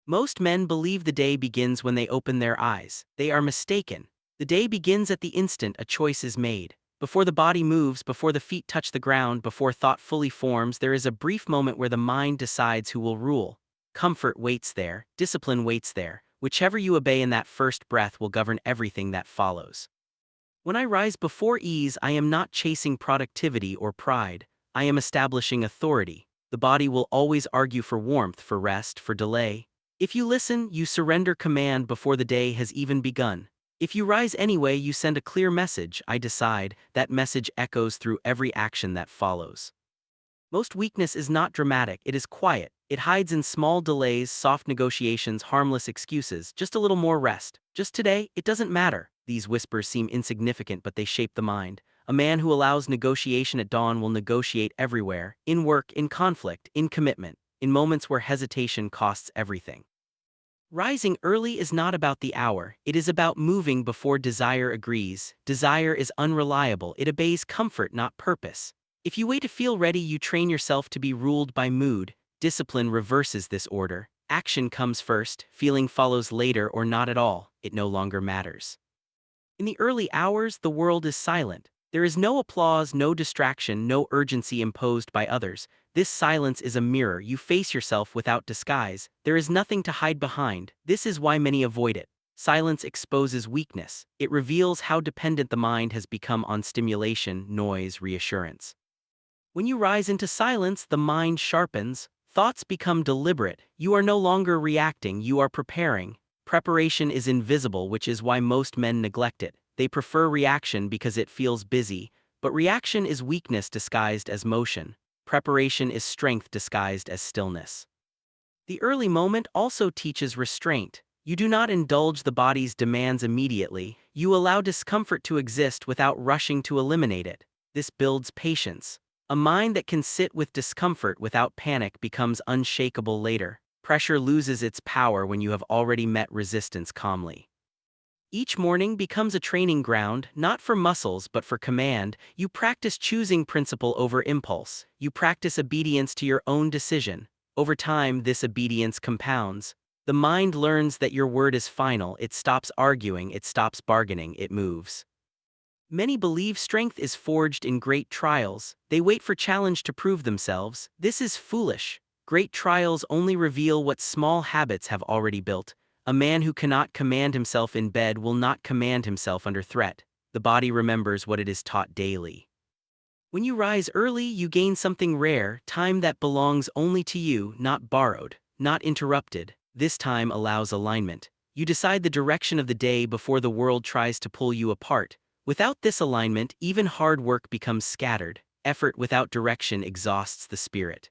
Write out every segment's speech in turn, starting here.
Most men believe the day begins when they open their eyes. They are mistaken. The day begins at the instant a choice is made. Before the body moves, before the feet touch the ground, before thought fully forms, there is a brief moment where the mind decides who will rule. Comfort waits there, discipline waits there. Whichever you obey in that first breath will govern everything that follows. When I rise before ease, I am not chasing productivity or pride. I am establishing authority. The body will always argue for warmth, for rest, for delay. If you listen, you surrender command before the day has even begun. If you rise anyway, you send a clear message. I decide. That message echoes through every action that follows. Most weakness is not dramatic, it is quiet. It hides in small delays, soft negotiations, harmless excuses, just a little more rest. Just today, it doesn't matter. These whispers seem insignificant, but they shape the mind. A man who allows negotiation at dawn will negotiate everywhere, in work, in conflict, in commitment, in moments where hesitation costs everything. Rising early is not about the hour, it is about moving before desire agrees. Desire is unreliable, it obeys comfort, not purpose. If you wait to feel ready, you train yourself to be ruled by mood. Discipline reverses this order. Action comes first, feeling follows later or not at all. It no longer matters. In the early hours, the world is silent. There is no applause, no distraction, no urgency imposed by others. This silence is a mirror. You face yourself without disguise. There is nothing to hide behind. This is why many avoid it. Silence exposes weakness. It reveals how dependent the mind has become on stimulation, noise, reassurance. When you rise into silence, the mind sharpens. Thoughts become deliberate. You are no longer reacting, you are preparing. Preparation is invisible, which is why most men neglect it. They prefer reaction because it feels busy, but reaction is weakness disguised as motion. Preparation is strength disguised as stillness. The early moment also teaches restraint. You do not indulge the body's demands immediately. You allow discomfort to exist without rushing to eliminate it. This builds patience. A mind that can sit with discomfort without panic becomes unshakable later. Pressure loses its power when you have already met resistance calmly. Each morning becomes a training ground, not for muscles but for command. You practice choosing principle over impulse. You practice obedience to your own decision. Over time, this obedience compounds. The mind learns that your word is final. It stops arguing, it stops bargaining, it moves. Many believe strength is forged in great trials. They wait for challenge to prove themselves. This is foolish. Great trials only reveal what small habits have already built. A man who cannot command himself in bed will not command himself under threat. The body remembers what it is taught daily. When you rise early, you gain something rare, time that belongs only to you, not borrowed, not interrupted. This time allows alignment. You decide the direction of the day before the world tries to pull you apart. Without this alignment, even hard work becomes scattered. Effort without direction exhausts the spirit.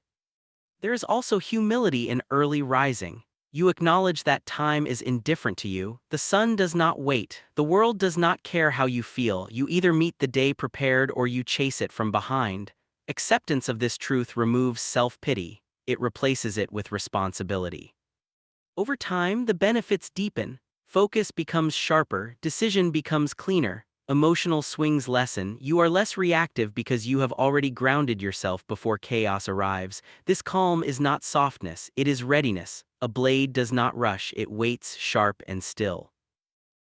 There is also humility in early rising. You acknowledge that time is indifferent to you. The sun does not wait. The world does not care how you feel. You either meet the day prepared or you chase it from behind. Acceptance of this truth removes self-pity. It replaces it with responsibility. Over time, the benefits deepen. Focus becomes sharper, decision becomes cleaner. Emotional swings lessen. You are less reactive because you have already grounded yourself before chaos arrives. This calm is not softness, it is readiness. A blade does not rush, it waits, sharp and still.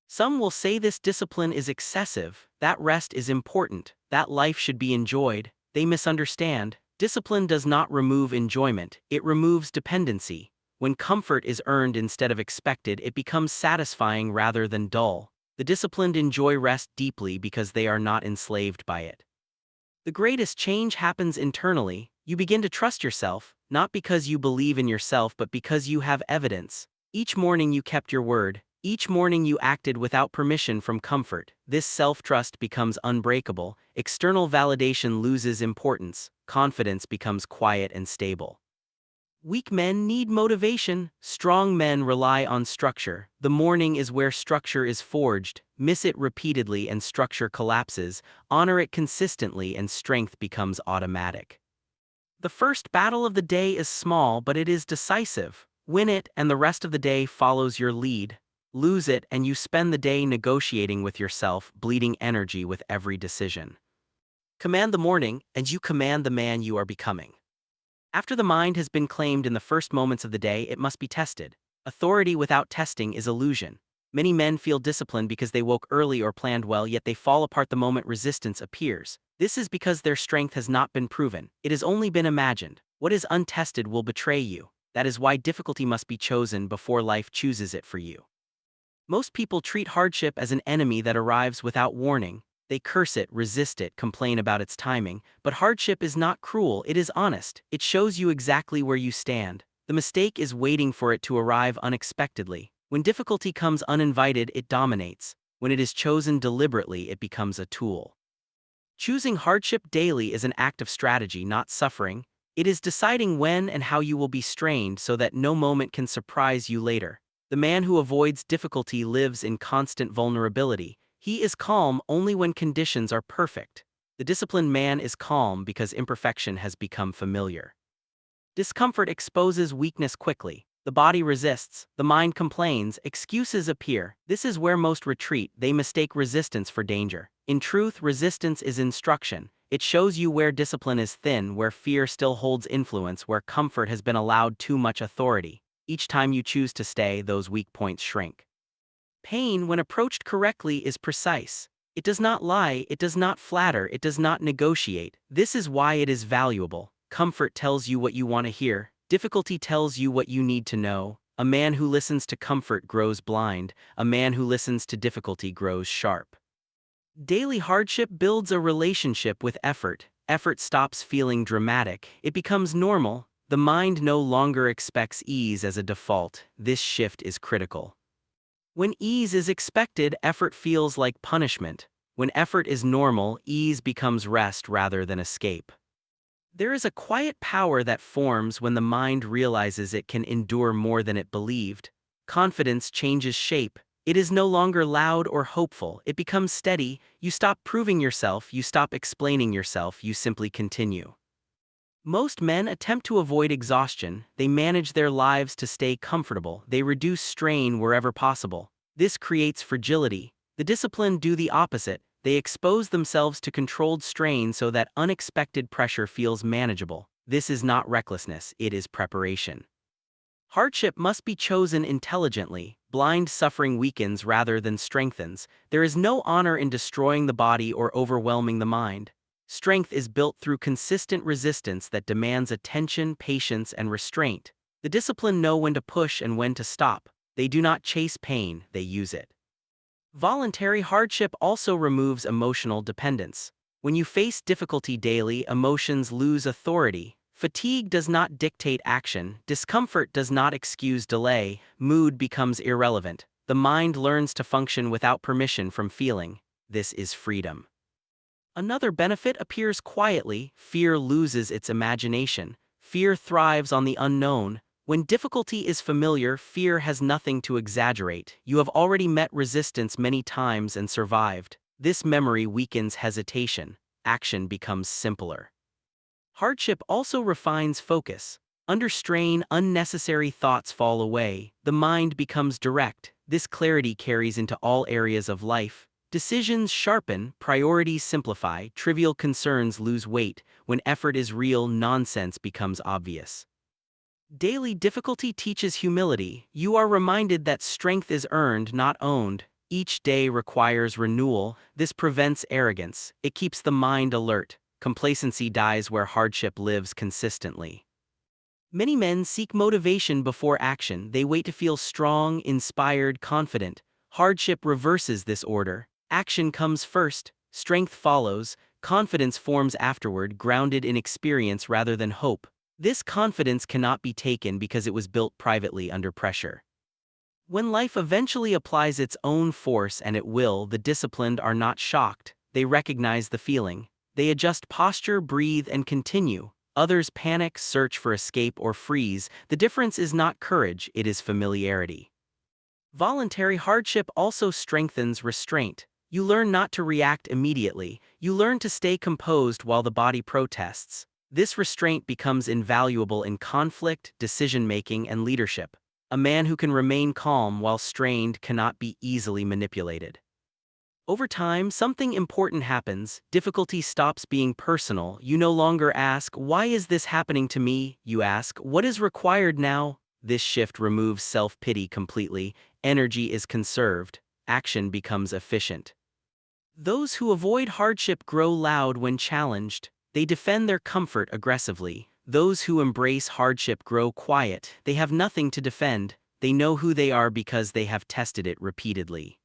Some will say this discipline is excessive, that rest is important, that life should be enjoyed. They misunderstand. Discipline does not remove enjoyment, it removes dependency. When comfort is earned instead of expected, it becomes satisfying rather than dull. The disciplined enjoy rest deeply because they are not enslaved by it. The greatest change happens internally. You begin to trust yourself, not because you believe in yourself but because you have evidence. Each morning you kept your word. Each morning you acted without permission from comfort. This self-trust becomes unbreakable. External validation loses importance. Confidence becomes quiet and stable. Weak men need motivation. Strong men rely on structure. The morning is where structure is forged. Miss it repeatedly and structure collapses. Honor it consistently and strength becomes automatic. The first battle of the day is small, but it is decisive. Win it and the rest of the day follows your lead. Lose it and you spend the day negotiating with yourself, bleeding energy with every decision. Command the morning and you command the man you are becoming. After the mind has been claimed in the first moments of the day, it must be tested. Authority without testing is illusion. Many men feel disciplined because they woke early or planned well, yet they fall apart the moment resistance appears. This is because their strength has not been proven, it has only been imagined. What is untested will betray you. That is why difficulty must be chosen before life chooses it for you. Most people treat hardship as an enemy that arrives without warning. They curse it, resist it, complain about its timing. But hardship is not cruel, it is honest. It shows you exactly where you stand. The mistake is waiting for it to arrive unexpectedly. When difficulty comes uninvited, it dominates. When it is chosen deliberately, it becomes a tool. Choosing hardship daily is an act of strategy, not suffering. It is deciding when and how you will be strained so that no moment can surprise you later. The man who avoids difficulty lives in constant vulnerability. He is calm only when conditions are perfect. The disciplined man is calm because imperfection has become familiar. Discomfort exposes weakness quickly. The body resists, the mind complains, excuses appear. This is where most retreat. They mistake resistance for danger. In truth, resistance is instruction. It shows you where discipline is thin, where fear still holds influence, where comfort has been allowed too much authority. Each time you choose to stay, those weak points shrink. Pain, when approached correctly, is precise. It does not lie, it does not flatter, it does not negotiate. This is why it is valuable. Comfort tells you what you want to hear. Difficulty tells you what you need to know. A man who listens to comfort grows blind. A man who listens to difficulty grows sharp. Daily hardship builds a relationship with effort. Effort stops feeling dramatic. It becomes normal. The mind no longer expects ease as a default. This shift is critical. When ease is expected, effort feels like punishment. When effort is normal, ease becomes rest rather than escape. There is a quiet power that forms when the mind realizes it can endure more than it believed. Confidence changes shape. It is no longer loud or hopeful. It becomes steady. You stop proving yourself, you stop explaining yourself, you simply continue. Most men attempt to avoid exhaustion. They manage their lives to stay comfortable. They reduce strain wherever possible. This creates fragility. The disciplined do the opposite. They expose themselves to controlled strain so that unexpected pressure feels manageable. This is not recklessness, it is preparation. Hardship must be chosen intelligently. Blind suffering weakens rather than strengthens. There is no honor in destroying the body or overwhelming the mind. Strength is built through consistent resistance that demands attention, patience, and restraint. The disciplined know when to push and when to stop. They do not chase pain, they use it. Voluntary hardship also removes emotional dependence. When you face difficulty daily, emotions lose authority. Fatigue does not dictate action, discomfort does not excuse delay, mood becomes irrelevant. The mind learns to function without permission from feeling. This is freedom. Another benefit appears quietly. Fear loses its imagination. Fear thrives on the unknown. When difficulty is familiar, fear has nothing to exaggerate. You have already met resistance many times and survived. This memory weakens hesitation. Action becomes simpler. Hardship also refines focus. Under strain, unnecessary thoughts fall away. The mind becomes direct. This clarity carries into all areas of life. Decisions sharpen, priorities simplify, trivial concerns lose weight. When effort is real, nonsense becomes obvious. Daily difficulty teaches humility. You are reminded that strength is earned, not owned. Each day requires renewal. This prevents arrogance. It keeps the mind alert. Complacency dies where hardship lives consistently. Many men seek motivation before action. They wait to feel strong, inspired, confident. Hardship reverses this order. Action comes first, strength follows, confidence forms afterward, grounded in experience rather than hope. This confidence cannot be taken because it was built privately under pressure. When life eventually applies its own force, and it will, the disciplined are not shocked. They recognize the feeling. They adjust posture, breathe, and continue. Others panic, search for escape, or freeze. The difference is not courage, it is familiarity. Voluntary hardship also strengthens restraint. You learn not to react immediately. You learn to stay composed while the body protests. This restraint becomes invaluable in conflict, decision-making, and leadership. A man who can remain calm while strained cannot be easily manipulated. Over time, something important happens. Difficulty stops being personal. You no longer ask, "Why is this happening to me?" You ask, "What is required now?" This shift removes self-pity completely, energy is conserved, action becomes efficient. Those who avoid hardship grow loud when challenged. They defend their comfort aggressively. Those who embrace hardship grow quiet. They have nothing to defend. They know who they are because they have tested it repeatedly.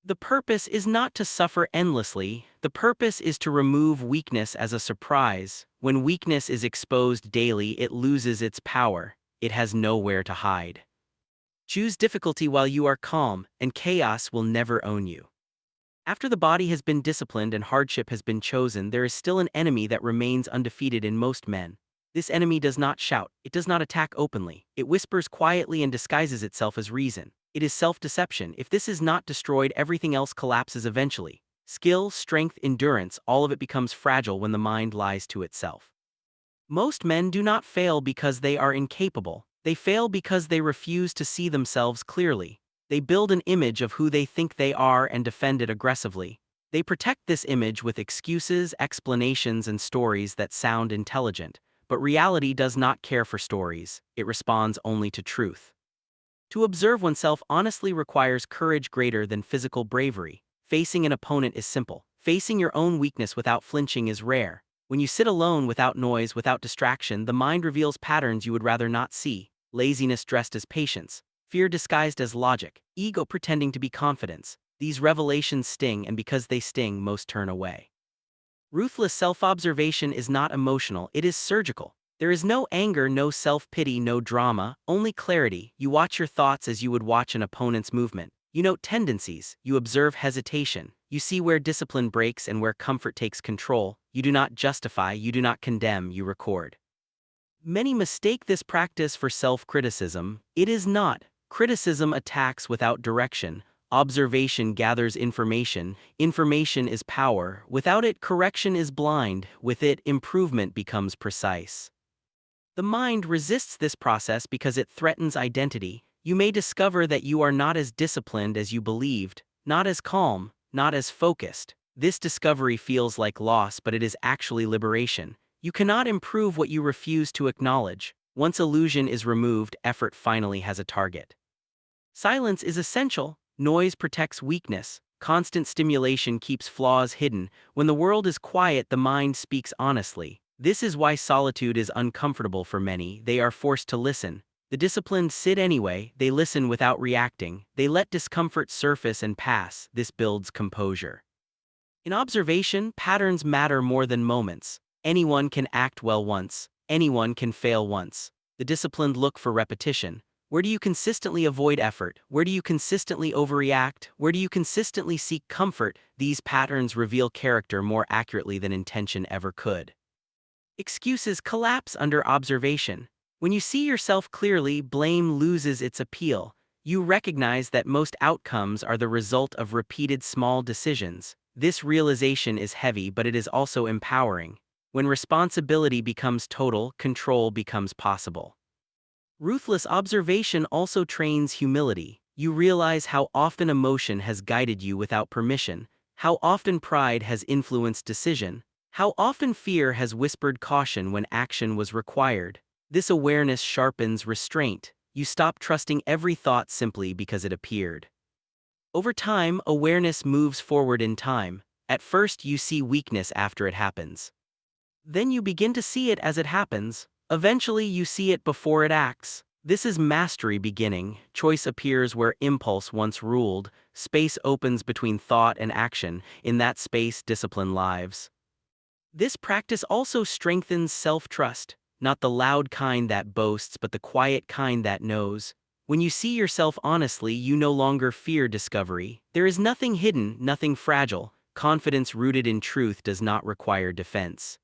The purpose is not to suffer endlessly. The purpose is to remove weakness as a surprise. When weakness is exposed daily, it loses its power. It has nowhere to hide. Choose difficulty while you are calm, and chaos will never own you. After the body has been disciplined and hardship has been chosen, there is still an enemy that remains undefeated in most men. This enemy does not shout, it does not attack openly, it whispers quietly and disguises itself as reason. It is self-deception. If this is not destroyed, everything else collapses eventually. Skill, strength, endurance, all of it becomes fragile when the mind lies to itself. Most men do not fail because they are incapable. They fail because they refuse to see themselves clearly. They build an image of who they think they are and defend it aggressively. They protect this image with excuses, explanations, and stories that sound intelligent. But reality does not care for stories. It responds only to truth. To observe oneself honestly requires courage greater than physical bravery. Facing an opponent is simple. Facing your own weakness without flinching is rare. When you sit alone without noise, without distraction, the mind reveals patterns you would rather not see. Laziness dressed as patience, fear disguised as logic, ego pretending to be confidence. These revelations sting, and because they sting, most turn away. Ruthless self-observation is not emotional, it is surgical. There is no anger, no self-pity, no drama, only clarity. You watch your thoughts as you would watch an opponent's movement. You note tendencies, you observe hesitation. You see where discipline breaks and where comfort takes control. You do not justify, you do not condemn, you record. Many mistake this practice for self-criticism. It is not. Criticism attacks without direction. Observation gathers information. Information is power. Without it, correction is blind. With it, improvement becomes precise. The mind resists this process because it threatens identity. You may discover that you are not as disciplined as you believed, not as calm, not as focused. This discovery feels like loss, but it is actually liberation. You cannot improve what you refuse to acknowledge. Once illusion is removed, effort finally has a target. Silence is essential. Noise protects weakness. Constant stimulation keeps flaws hidden. When the world is quiet, the mind speaks honestly. This is why solitude is uncomfortable for many. They are forced to listen. The disciplined sit anyway. They listen without reacting. They let discomfort surface and pass. This builds composure. In observation, patterns matter more than moments. Anyone can act well once. Anyone can fail once. The disciplined look for repetition. Where do you consistently avoid effort? Where do you consistently overreact? Where do you consistently seek comfort? These patterns reveal character more accurately than intention ever could. Excuses collapse under observation. When you see yourself clearly, blame loses its appeal. You recognize that most outcomes are the result of repeated small decisions. This realization is heavy, but it is also empowering. When responsibility becomes total, control becomes possible. Ruthless observation also trains humility. You realize how often emotion has guided you without permission, how often pride has influenced decision, how often fear has whispered caution when action was required. This awareness sharpens restraint. You stop trusting every thought simply because it appeared. Over time, awareness moves forward in time. At first, you see weakness after it happens. Then you begin to see it as it happens. Eventually, you see it before it acts. This is mastery beginning. Choice appears where impulse once ruled. Space opens between thought and action. In that space, discipline lives. This practice also strengthens self-trust, not the loud kind that boasts, but the quiet kind that knows. When you see yourself honestly, you no longer fear discovery. There is nothing hidden, nothing fragile. Confidence rooted in truth does not require defense.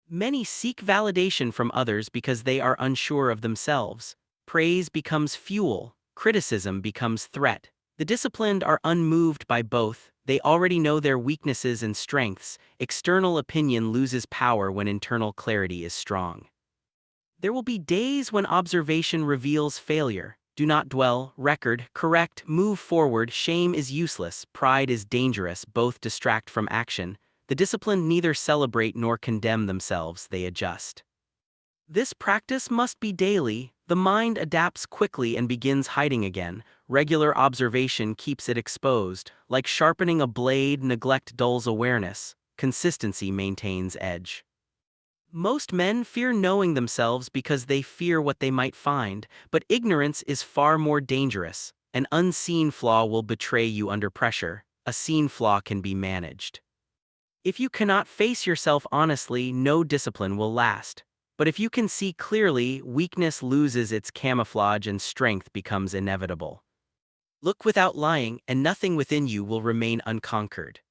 Many seek validation from others because they are unsure of themselves. Praise becomes fuel, criticism becomes threat. The disciplined are unmoved by both. They already know their weaknesses and strengths. External opinion loses power when internal clarity is strong. There will be days when observation reveals failure. Do not dwell, record, correct, move forward. Shame is useless, pride is dangerous, both distract from action. The disciplined neither celebrate nor condemn themselves, they adjust. This practice must be daily. The mind adapts quickly and begins hiding again. Regular observation keeps it exposed. Like sharpening a blade, neglect dulls awareness. Consistency maintains edge. Most men fear knowing themselves because they fear what they might find, but ignorance is far more dangerous. An unseen flaw will betray you under pressure. A seen flaw can be managed. If you cannot face yourself honestly, no discipline will last. But if you can see clearly, weakness loses its camouflage and strength becomes inevitable. Look without lying, and nothing within you will remain unconquered.